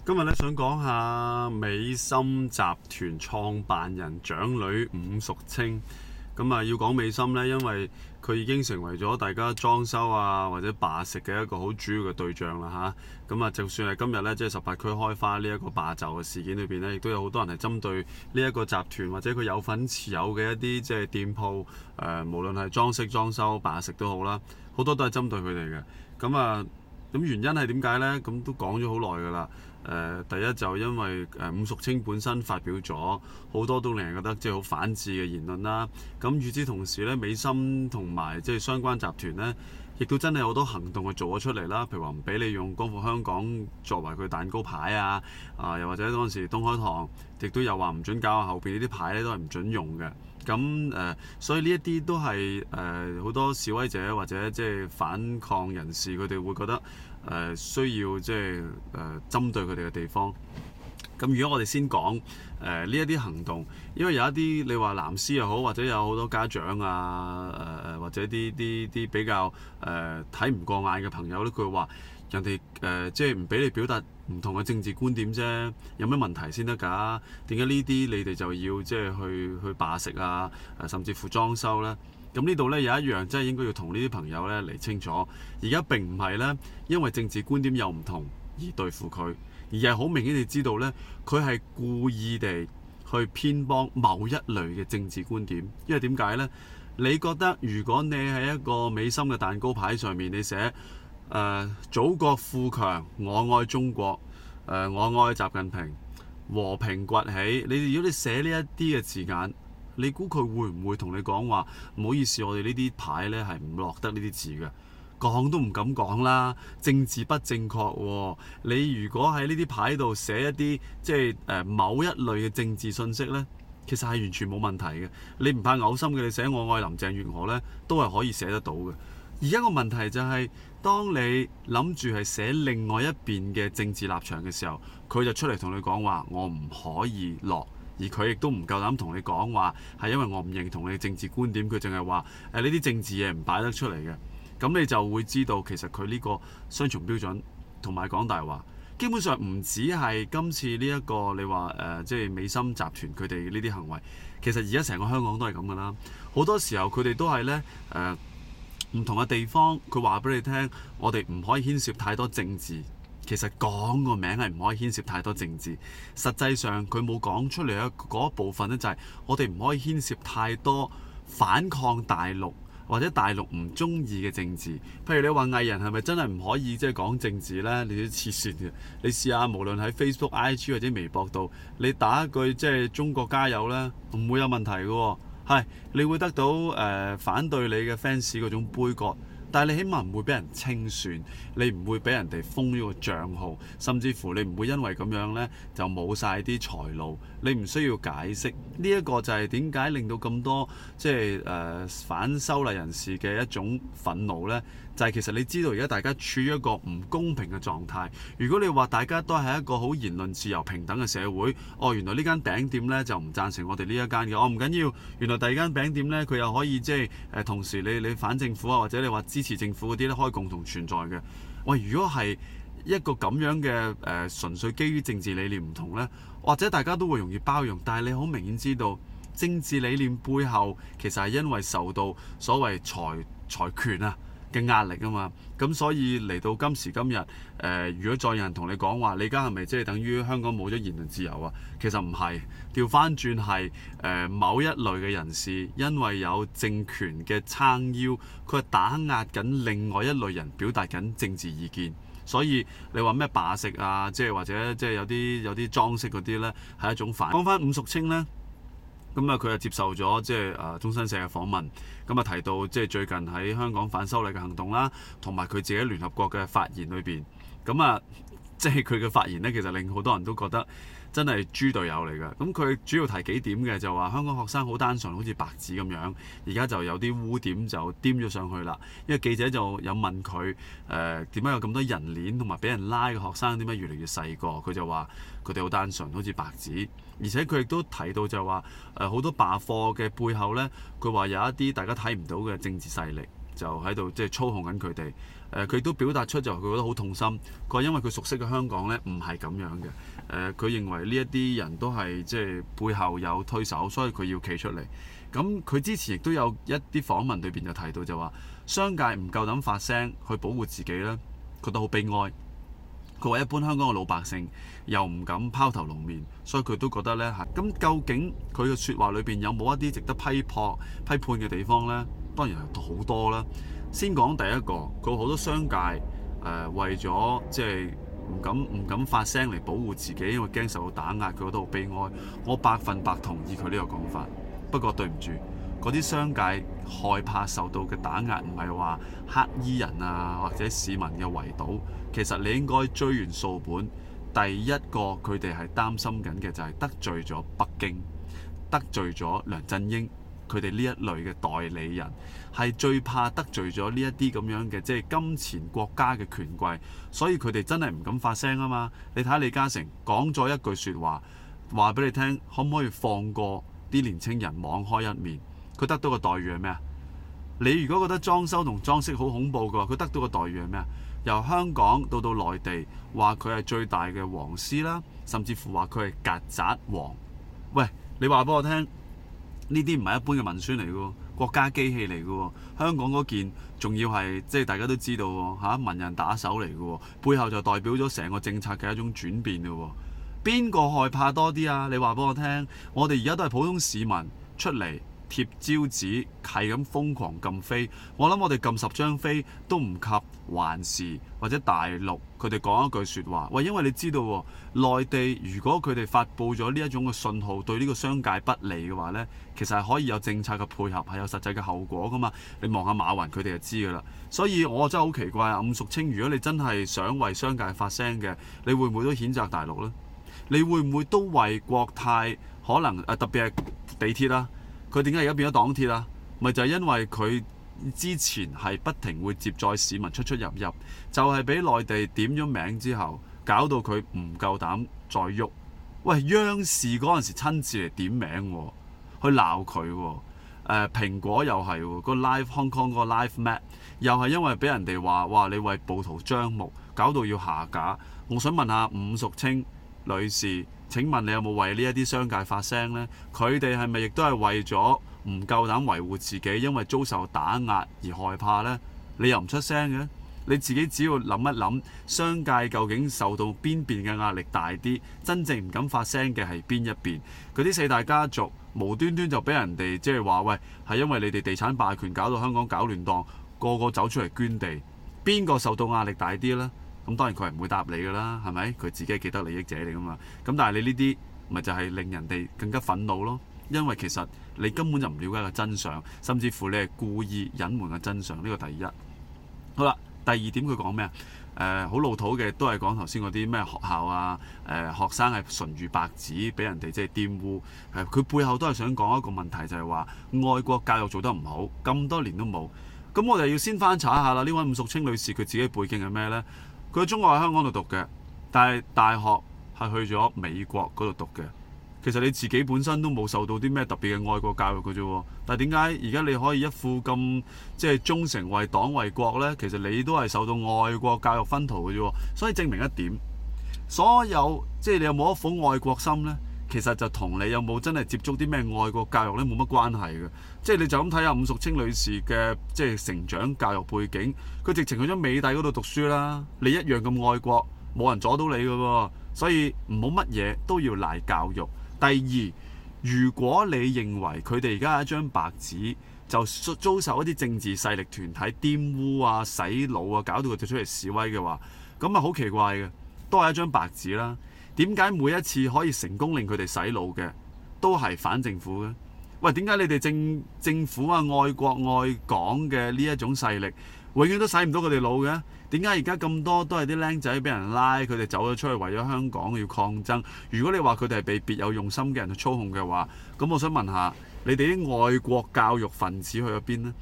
今日咧想講下美心集團創辦人長女伍淑清。咁啊，要講美心呢，因為佢已經成為咗大家裝修啊或者罷食嘅一個好主要嘅對象啦嚇。咁啊，就算係今日呢，即係18區開花呢一個罷就嘅事件裏邊呢，亦都有好多人係針對呢一個集團或者佢有份持有嘅一啲即係店鋪，無論係裝飾裝修罷食都好啦，好多都係針對佢哋嘅。咁原因係點解呢？咁都講咗好耐㗎啦。第一就因為伍淑清本身發表咗好多都令人覺得即係好反智嘅言論啦。咁與之同時呢，美心同埋即係相關集團呢，亦都真係好多行動去做咗出嚟啦。譬如話唔俾你用光復香港作為佢蛋糕牌啊，又或者嗰陣時東海堂亦都有話唔準搞，後邊呢啲牌咧都係唔準用嘅。咁所以呢一啲都係好多示威者或者即係反抗人士，佢哋會覺得需要即係針對佢哋嘅地方。咁如果我哋先講呢一啲行動，因為有一啲你話藍絲又好，或者有好多家長啊或者啲比較睇唔過眼嘅朋友咧，佢話人哋即係唔俾你表達唔同嘅政治觀點啫，有咩問題先得㗎？點解呢啲你哋就要即係去罷食啊？甚至乎裝修呢？咁呢度呢，有一樣真係應該要同呢啲朋友呢嚟清楚。而家並唔係呢，因為政治觀點又唔同而對付佢，而係好明顯地知道呢，佢係故意地去偏幫某一類嘅政治觀點。因為點解呢？你覺得如果你喺一個美心嘅蛋糕牌上面你寫祖國富強，我愛中國，我愛習近平，和平崛起。如果你寫呢一啲嘅字眼，你估佢會唔會同你講話唔好意思，我哋呢啲牌呢係唔落得呢啲字嘅？講都唔敢講啦，政治不正確喎。你如果喺呢啲牌度寫一啲即係某一類嘅政治信息呢，其實係完全冇問題嘅。你唔怕嘔心嘅，你寫我愛林鄭月娥呢，都係可以寫得到嘅。而家個問題就係，當你諗住係寫另外一邊嘅政治立場嘅時候，佢就出嚟同你講話，我唔可以落，而佢亦都唔夠膽同你講話係因為我唔認同你嘅政治觀點，佢淨係話呢啲政治嘢唔擺得出嚟嘅。咁你就會知道其實佢呢個雙重標準同埋講大話，基本上唔止係今次呢一個你話即係美心集團佢哋呢啲行為，其實而家成個香港都係咁噶啦。好多時候佢哋都係呢。唔同嘅地方，佢話俾你聽，我哋唔可以牽涉太多政治。其實講個名係唔可以牽涉太多政治，實際上佢冇講出嚟嗰一部分呢，就係我哋唔可以牽涉太多反抗大陸或者大陸唔中意嘅政治。譬如你話藝人係咪真係唔可以即係講政治呢？你都黐線嘅。你試下無論喺 Facebook、IG 或者微博度，你打一句即係中國加油呢，唔會有問題嘅喎。係，你會得到反對你嘅 fans 嗰種杯葛，但係你起碼唔會俾人清算，你唔會俾人哋封咗個帳號，甚至乎你唔會因為咁樣呢就冇晒啲財路，你唔需要解釋。呢一個就係點解令到咁多即係反修例人士嘅一種憤怒呢？就係其實你知道而家大家處於一個唔公平嘅狀態。如果你話大家都係一個好言論自由平等嘅社會，原來呢間餅店呢就唔贊成我哋呢一間嘅，唔緊要。原來第二間餅店呢，佢又可以即係同時你反政府啊，或者你話支持政府嗰啲咧，可以共同存在嘅。喂，如果係一個咁樣嘅純粹基於政治理念唔同呢，或者大家都會容易包容，但係你好明顯知道政治理念背後其實係因為受到所謂財權啊嘅壓力啊嘛。咁所以嚟到今時今日，如果再有人同你講話，你而家係咪即係等於香港冇咗言論自由啊？其實唔係，調翻轉係某一類嘅人士，因為有政權嘅撐腰，佢係打壓緊另外一類人表達緊政治意見。所以你話咩罷食啊，即係或者即係有啲裝飾嗰啲呢，係一種反。講翻伍淑清呢。咁佢就接受咗即係中新社嘅訪問，咁提到即係最近喺香港反修例嘅行動啦，同埋佢自己聯合國嘅發言裏邊，即係佢嘅發言呢，其實令好多人都覺得真係豬隊友嚟㗎。咁佢主要提幾點嘅，就話香港學生好單純，好似白紙咁樣，而家就有啲污點就掂咗上去啦。因為記者就有問佢點解有咁多人鏈同埋俾人拉嘅學生點解越嚟越細個？佢就話佢哋好單純，好似白紙。而且佢亦都提到就話好多罷課嘅背後呢，佢話有一啲大家睇唔到嘅政治勢力就喺度即係操控緊佢哋。佢都表達出就佢覺得好痛心。佢話因為佢熟悉嘅香港呢，唔係咁樣嘅。佢認為呢一啲人都係即係背後有推手，所以佢要企出嚟。咁佢之前亦都有一啲訪問裏邊就提到就話，商界唔夠膽發聲去保護自己呢，覺得好悲哀。佢話一般香港嘅老百姓又唔敢拋頭露面，所以佢都覺得呢。咁究竟佢嘅説話裏邊有冇一啲值得批判嘅地方呢？當然係好多啦。先講第一個，佢好多商界為咗即係唔敢發聲嚟保護自己，因為驚受到打壓，佢覺得好悲哀。我百分百同意佢呢個講法。不過對唔住，嗰啲商界害怕受到嘅打壓，唔係話黑衣人啊或者市民嘅圍堵。其實你應該追完數本，第一個佢哋係擔心緊嘅就係得罪咗北京，得罪咗梁振英，佢哋呢一類嘅代理人係最怕得罪咗呢一啲咁樣嘅即係金錢國家嘅權貴，所以佢哋真係唔敢發聲啊嘛。你睇下李嘉誠講咗一句説話，話俾你聽，可唔可以放過啲年青人網開一面？佢得到嘅待遇係咩啊？你如果覺得裝修同裝飾好恐怖嘅話，佢得到嘅待遇係咩啊？由香港到內地，話佢係最大嘅黃絲啦，甚至乎話佢係曱甴王。喂，你話俾我聽，呢啲唔係一般嘅文宣嚟嘅喎，國家機器嚟嘅喎。香港嗰件仲要係即係大家都知道喎嚇，文人打手嚟嘅喎，背後就代表咗成個政策嘅一種轉變嘅喎。邊個害怕多啲啊？你話俾我聽，我哋而家都係普通市民出嚟貼招紙，係咁瘋狂撳飛。我諗我哋撳10張飛都唔及環視或者大陸佢哋講一句説話。喂，因為你知道喎，內地如果佢哋發布咗呢一種嘅信號對呢個商界不利嘅話呢，其實係可以有政策嘅配合，係有實際嘅後果噶嘛。你望下馬雲佢哋就知㗎啦。所以我真係好奇怪啊，伍淑清，如果你真係想為商界發聲嘅，你會唔會都譴責大陸呢？你會唔會都為國泰可能特別係地鐵啦？佢點解而家變咗黨鐵啊？咪就係因為佢之前係不停會接載市民出入入，就係俾內地點咗名之後，搞到佢唔夠膽再喐。喂，央視嗰陣時親自嚟點名喎，去鬧佢喎。蘋果又係喎，個 Live Hong Kong 個 Live Map 又係因為俾人哋話哇你為暴徒張目，搞到要下架。我想問下伍淑清女士，請問你有冇為呢一啲商界發聲呢？佢哋係咪亦都係為咗唔夠膽維護自己，因為遭受打壓而害怕呢？你又唔出聲嘅？你自己只要諗一諗，商界究竟受到邊邊嘅壓力大啲？真正唔敢發聲嘅係邊一邊？嗰啲四大家族無端端就俾人哋即係話喂，係因為你哋地產霸權搞到香港搞亂檔，個個走出嚟捐地，邊個受到壓力大啲呢？咁當然佢係唔會答你㗎啦，係咪？佢自己係既得利益者嚟㗎嘛。咁但係你呢啲咪就係令人哋更加憤怒咯，因為其實你根本就唔了解個真相，甚至乎你係故意隱瞞個真相。呢個第一。好啦，第二點佢講咩啊？好老土嘅，都係講頭先嗰啲咩學校啊，學生係純如白紙，俾人哋即係玷污。佢背後都係想講一個問題，就係話愛國教育做得唔好，咁多年都冇。咁我哋要先翻查下啦。呢位伍淑清女士佢自己背景係咩呢？佢喺中國喺香港度讀嘅，但係大學係去咗美國嗰度讀嘅。其實你自己本身都冇受到啲咩特別嘅愛國教育嘅啫。但係點解而家你可以一副咁即係忠誠為黨為國呢？其實你都係受到愛國教育薰陶嘅啫。所以證明一點，所有即係你有冇一顆愛國心呢？其實就同你有冇真係接觸啲咩愛國教育呢冇乜關係嘅。即係你就咁睇下伍淑清女士嘅即係成長教育背景，佢直情去咗美帝嗰度讀書啦。你一樣咁愛國，冇人阻到你嘅喎。所以唔好乜嘢都要賴教育。第二，如果你認為佢哋而家係一張白紙，就遭受一啲政治勢力團體玷污啊、洗腦啊，搞到佢哋出嚟示威嘅話，咁啊好奇怪嘅，都係一張白紙啦。點解每一次可以成功令佢哋洗腦嘅，都係反政府嘅？喂，點解你哋政府啊、愛國愛港嘅呢一種勢力，永遠都洗唔到佢哋腦嘅？點解而家咁多都係啲僆仔俾人拉，佢哋走咗出去為咗香港要抗爭？如果你話佢哋係被別有用心嘅人去操控嘅話，咁我想問下你哋啲愛國教育分子去咗邊呢？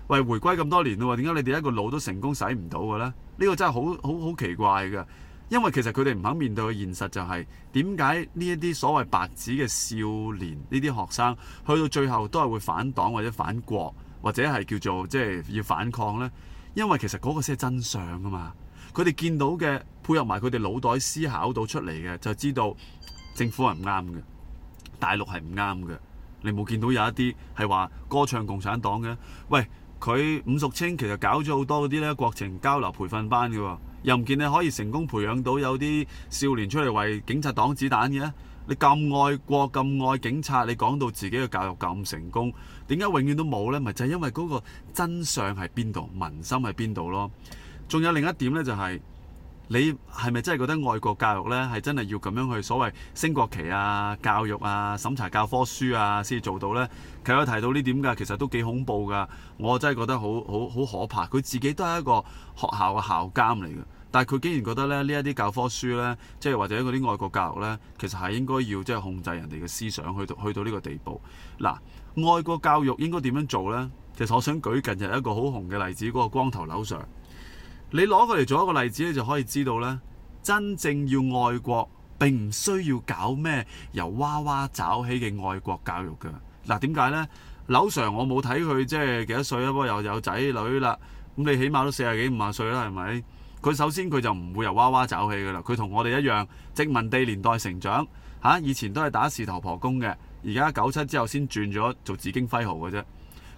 喂，回歸咁多年咯，點解你哋一個腦都成功洗唔到嘅呢？呢個真係好奇怪嘅。因為其實佢哋唔肯面對嘅現實就係點解呢一啲所謂白紙嘅少年呢啲學生去到最後都係會反黨或者反國或者係叫做即係要反抗呢？因為其實嗰個先係真相啊嘛。佢哋見到嘅配合埋佢哋腦袋思考到出嚟嘅，就知道政府係唔啱嘅，大陸係唔啱嘅。你冇見到有一啲係話歌唱共產黨嘅？喂，佢伍淑清其實搞咗好多嗰啲咧國情交流培訓班嘅喎，又唔見你可以成功培養到有啲少年出嚟為警察擋子彈嘅。你咁愛國咁愛警察，你講到自己嘅教育咁成功，點解永遠都冇呢？咪就係因為嗰個真相喺邊度，民心喺邊度咯。仲有另一點呢，就係你係咪真係覺得愛國教育呢係真係要咁樣去所謂升國旗啊、教育啊、審查教科書啊先至做到呢？佢有提到呢點㗎，其實都幾恐怖㗎。我真係覺得好可怕。佢自己都係一個學校嘅校監嚟嘅。但係佢竟然覺得咧呢一啲教科書呢，即係或者嗰啲愛國教育呢，其實係應該要即係控制人哋嘅思想，去到呢個地步。嗱，愛國教育應該點樣做呢？其實我想舉近日一個好紅嘅例子，嗰個光頭劉 Sir。你攞佢嚟做一個例子，你就可以知道呢，真正要愛國並唔需要搞咩由娃娃找起嘅愛國教育㗎。嗱，點解呢？劉 Sir 我冇睇佢即係幾多歲啊，不過又有仔女啦。咁你起碼都40幾50歲啦，係咪？佢首先佢就唔會由娃娃找起㗎啦，佢同我哋一樣殖民地年代成長嚇，以前都係打事頭婆工嘅，而家97之後先轉咗做紫荊輝號嘅啫。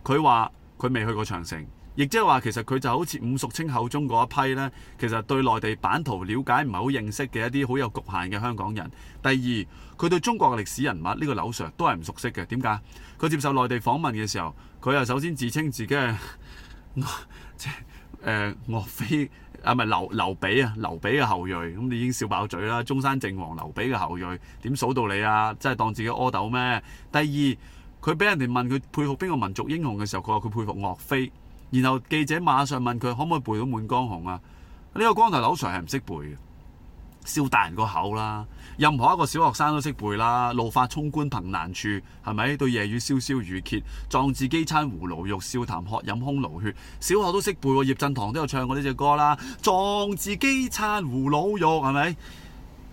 佢話佢未去過長城，亦即係話其實佢就好似伍淑清口中嗰一批呢，其實對內地版圖了解唔係好認識嘅一啲好有局限嘅香港人。第二，佢對中國嘅歷史人物呢個劉 Sir 都係唔熟悉嘅。點解？佢接受內地訪問嘅時候，佢又首先自稱自己係即係岳飛。啊，咪劉備啊，劉備嘅後裔，咁你已經笑爆嘴啦！中山靖王劉備嘅後裔，點數到你啊？真係當自己阿斗咩？第二，佢俾人哋問佢佩服邊個民族英雄嘅時候，佢話佢佩服岳飛。然後記者馬上問佢可唔可以背到《滿江紅》啊？呢個光頭劉 Sir 係唔識背嘅，笑大人個口啦！任何一個小學生都識背啦。怒髮衝冠憑難處，係咪？對夜雨蕭蕭雨歇，壯志飢餐胡虜肉，笑談渴飲匈奴血。小學都識背喎，葉振棠都有唱過呢隻歌啦。壯志飢餐胡虜肉，係咪？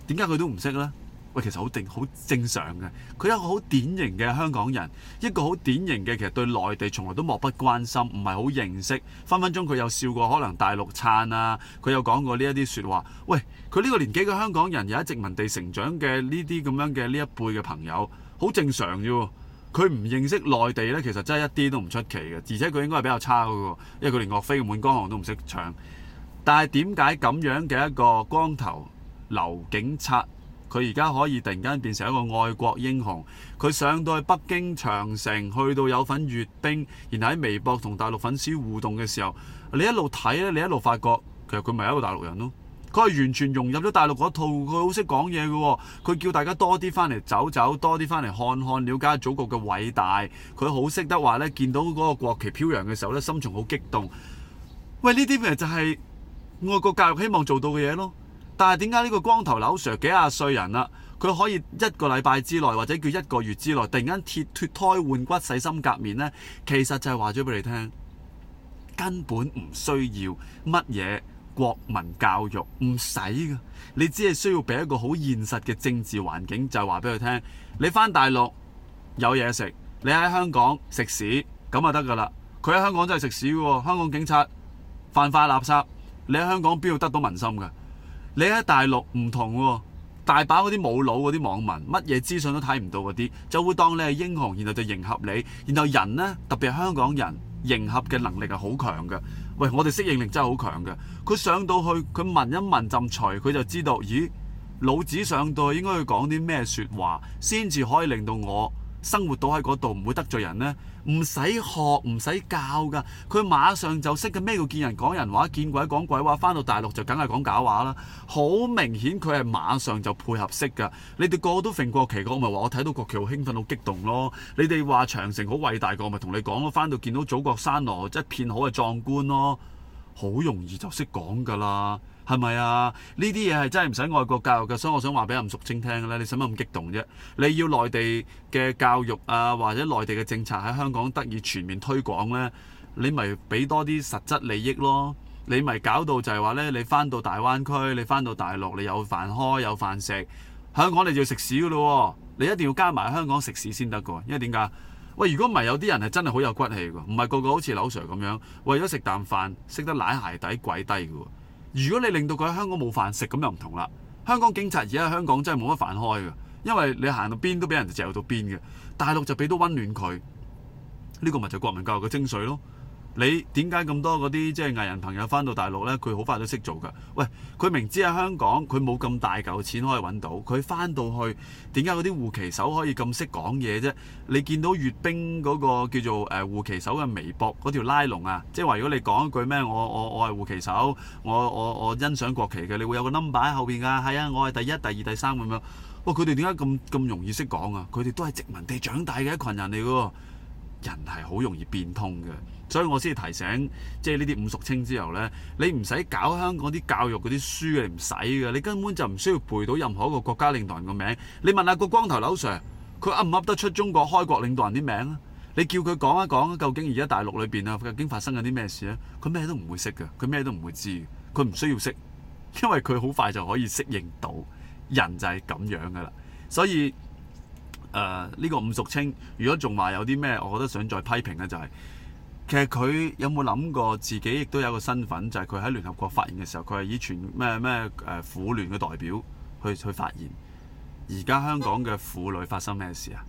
點解佢都唔識呢？喂，其實好正常嘅。佢係一個好典型嘅香港人，一個好典型嘅其實對內地從來都漠不關心，唔係好認識。分分鐘佢有笑過可能大陸撐啊，佢有講過呢一啲説話。喂，佢呢個年紀嘅香港人，有喺殖民地成長嘅呢啲咁樣嘅呢一輩嘅朋友，好正常啫。佢唔認識內地呢，其實真係一啲都唔出奇嘅。而且佢應該係比較差嘅喎，因為佢連岳飛嘅《滿江紅》都唔識唱。但係點解咁樣嘅一個光頭劉警察，佢而家可以突然間變成一個愛國英雄？佢上到去北京長城，去到有份閱兵，然後喺微博同大陸粉絲互動嘅時候，你一路睇咧，你一路發覺其實佢咪係一個大陸人咯。佢係完全融入咗大陸嗰套，佢好識講嘢嘅喎。佢叫大家多啲翻嚟走走，多啲翻嚟看看，了解祖國嘅偉大。佢好識得話咧，見到嗰個國旗飄揚嘅時候咧，心情好激動。喂，呢啲咪就係愛國教育希望做到嘅嘢咯。但係點解呢個光頭劉 Sir 幾廿歲人啦，佢可以一個禮拜之內或者叫一個月之內，突然間脫胎換骨、洗心革面呢？其實就係話咗俾你聽，根本唔需要乜嘢國民教育，唔使㗎。你只係需要俾一個好現實嘅政治環境，就係話俾佢聽，你返大陸有嘢食，你喺香港食屎咁就得㗎啦。佢喺香港真係食屎喎，香港警察犯法垃圾，你喺香港邊度得到民心㗎？你喺大陸唔同喎，大把嗰啲冇腦嗰啲網民，乜嘢資訊都睇唔到嗰啲，就會當你係英雄，然後就迎合你。然後人呢，特別係香港人，迎合嘅能力係好強嘅。喂，我哋適應力真係好強嘅。佢上到去，佢聞一聞陣除，佢就知道，咦，老子上到去應該要講啲咩説話，先至可以令到我生活到喺嗰度，唔會得罪人呢？唔使學，唔使教噶，佢馬上就識嘅。咩叫見人講人話，見鬼講鬼話。返到大陸就梗係講假話啦。好明顯佢係馬上就配合識噶。你哋個個都揈國旗，我咪話我睇到國旗好興奮好激動咯。你哋話長城好偉大，我咪同你講咯。返到見到祖國山河一片好嘅壯觀咯，好容易就識講噶啦。係咪啊？呢啲嘢係真係唔使愛國教育嘅，所以我想話俾伍淑清聽咧，你使乜咁激動啫？你要內地嘅教育啊，或者內地嘅政策喺香港得以全面推廣咧，你咪俾多啲實質利益咯。你咪搞到就係話咧，你翻到大灣區，你翻到大陸，你有飯開有飯食，香港你就要食屎噶咯喎！你一定要加埋香港食屎先得噶喎，因為點解？喂，如果唔係有啲人係真係好有骨氣㗎，唔係個個好似劉 Sir 咁樣，為咗食啖飯識得舐鞋底跪低㗎。如果你令到佢喺香港冇飯食，咁又唔同啦。香港警察而家喺香港真係冇乜飯開㗎，因為你行到邊都俾人嚼到邊嘅。大陸就俾到溫暖佢，呢個咪就國民教育嘅精髓咯。你點解咁多嗰啲即係藝人朋友翻到大陸呢？佢好快都識做㗎。喂，佢明知喺香港佢冇咁大嚿錢可以揾到，佢翻到去點解嗰啲護旗手可以咁識講嘢啫？你見到閱兵嗰個叫做護旗手嘅微博嗰條拉龍啊，即係話如果你講一句咩，我係護旗手，我欣賞國旗嘅，你會有個 number 喺後邊㗎。係啊，我係第一、第二、第三咁樣。喂，佢哋點解咁容易識講啊？佢哋都係殖民地長大嘅一群人嚟㗎。人係好容易變通嘅，所以我先提醒，即係呢啲五淑清之後呢，你唔使搞香港啲教育嗰啲書嘅，你唔使嘅，你根本就唔需要背到任何一個國家領導人個名。你問下個光頭劉 Sir，佢噏唔噏得出中國開國領導人啲名啊？你叫佢講一講，究竟而家大陸裏邊啊，究竟發生緊啲咩事咧？佢咩都唔會識嘅，佢咩都唔會知，佢唔需要識，因為佢好快就可以適應到，人就係咁樣噶啦，所以。呢個五淑清，如果仲話有啲咩，我覺得想再批評嘅就係、其實佢有冇諗過自己亦都有一個身份，就係佢喺聯合國發言嘅時候，佢係以全咩婦聯嘅代表去發言。而家香港嘅婦女發生咩事啊？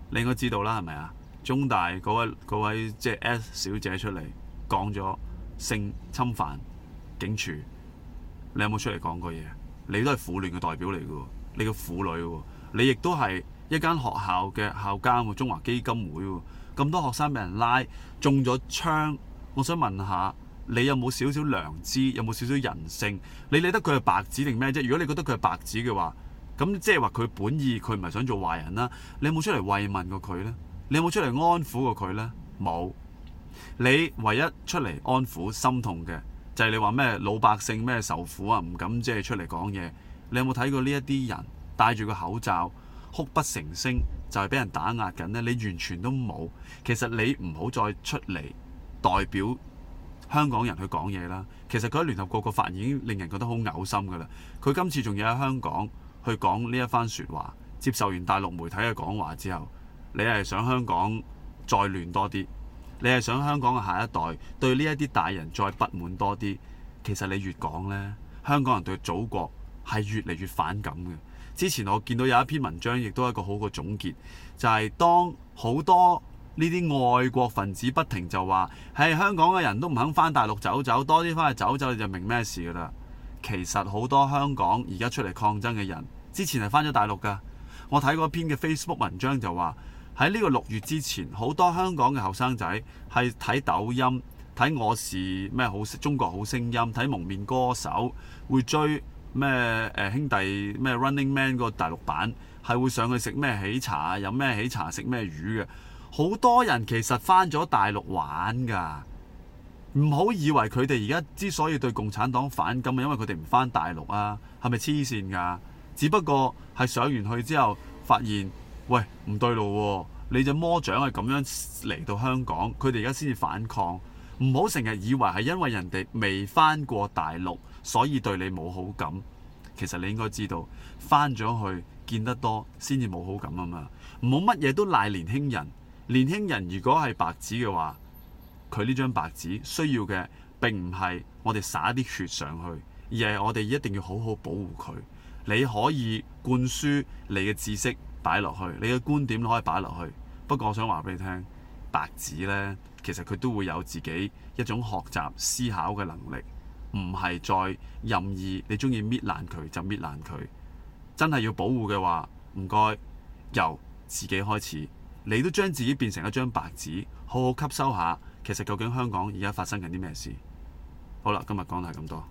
你應該知道啦，係咪啊？中大嗰位即係 S 小姐出嚟講咗性侵犯警署，你有冇出嚟講過嘢？你都係婦聯嘅代表嚟嘅喎，你個婦女喎，你亦都係。一間學校嘅校監喎，中華基金會喎，咁多學生俾人拉，中咗槍。我想問下，你有冇少少良知，有冇少少人性？你理得佢係白紙定咩啫？如果你覺得佢係白紙嘅話，咁即係話佢本意佢唔係想做壞人啦。你有冇出嚟慰問過佢呢？你有冇出嚟安撫過佢呢？冇。你唯一出嚟安撫心痛嘅就係你話咩老百姓咩受苦啊，唔敢即係出嚟講嘢。你有冇睇過呢一啲人戴住個口罩？哭不成聲就係俾人打壓緊呢，你完全都冇。其實你唔好再出嚟代表香港人去講嘢啦。其實佢喺聯合國個發言已經令人覺得好嘔心㗎啦。佢今次仲要喺香港去講呢一番説話，接受完大陸媒體嘅講話之後，你係想香港再亂多啲？你係想香港嘅下一代對呢一啲大人再不滿多啲？其實你越講呢，香港人對祖國係越嚟越反感嘅。之前我見到有一篇文章，亦都係一個好嘅總結，就係當好多呢啲外國分子不停就話係香港嘅人都唔肯翻大陸走走，多啲翻去走走，你就明咩事㗎啦。其實好多香港而家出嚟抗爭嘅人，之前係翻咗大陸㗎。我睇過篇嘅 Facebook 文章就話喺呢個6月之前，好多香港嘅後生仔係睇抖音、睇我是咩好中國好聲音、睇蒙面歌手，會追。咩兄弟咩 Running Man 嗰個大陸版係會上去食咩喜茶，飲咩喜茶，食咩魚嘅。好多人其實翻咗大陸玩㗎，唔好以為佢哋而家之所以對共產黨反感，因為佢哋唔翻大陸啊，係咪黐線㗎？只不過係上完去之後發現，喂唔對路喎，你隻魔掌係咁樣嚟到香港，佢哋而家先至反抗。唔好成日以為係因為人哋未翻過大陸，所以對你冇好感。其實你應該知道，翻咗去見得多先至冇好感啊嘛。唔好乜嘢都賴年輕人。年輕人如果係白紙嘅話，佢呢張白紙需要嘅並唔係我哋灑啲血上去，而係我哋一定要好好保護佢。你可以灌輸你嘅知識擺落去，你嘅觀點可以擺落去。不過我想話俾你聽，白紙呢，其實佢都會有自己一種學習思考嘅能力，唔係再任意你中意搣爛佢就搣爛佢。真係要保護嘅話，唔該由自己開始。你都將自己變成一張白紙，好好吸收下。其實究竟香港而家發生緊啲咩事？好啦，今日講到係咁多。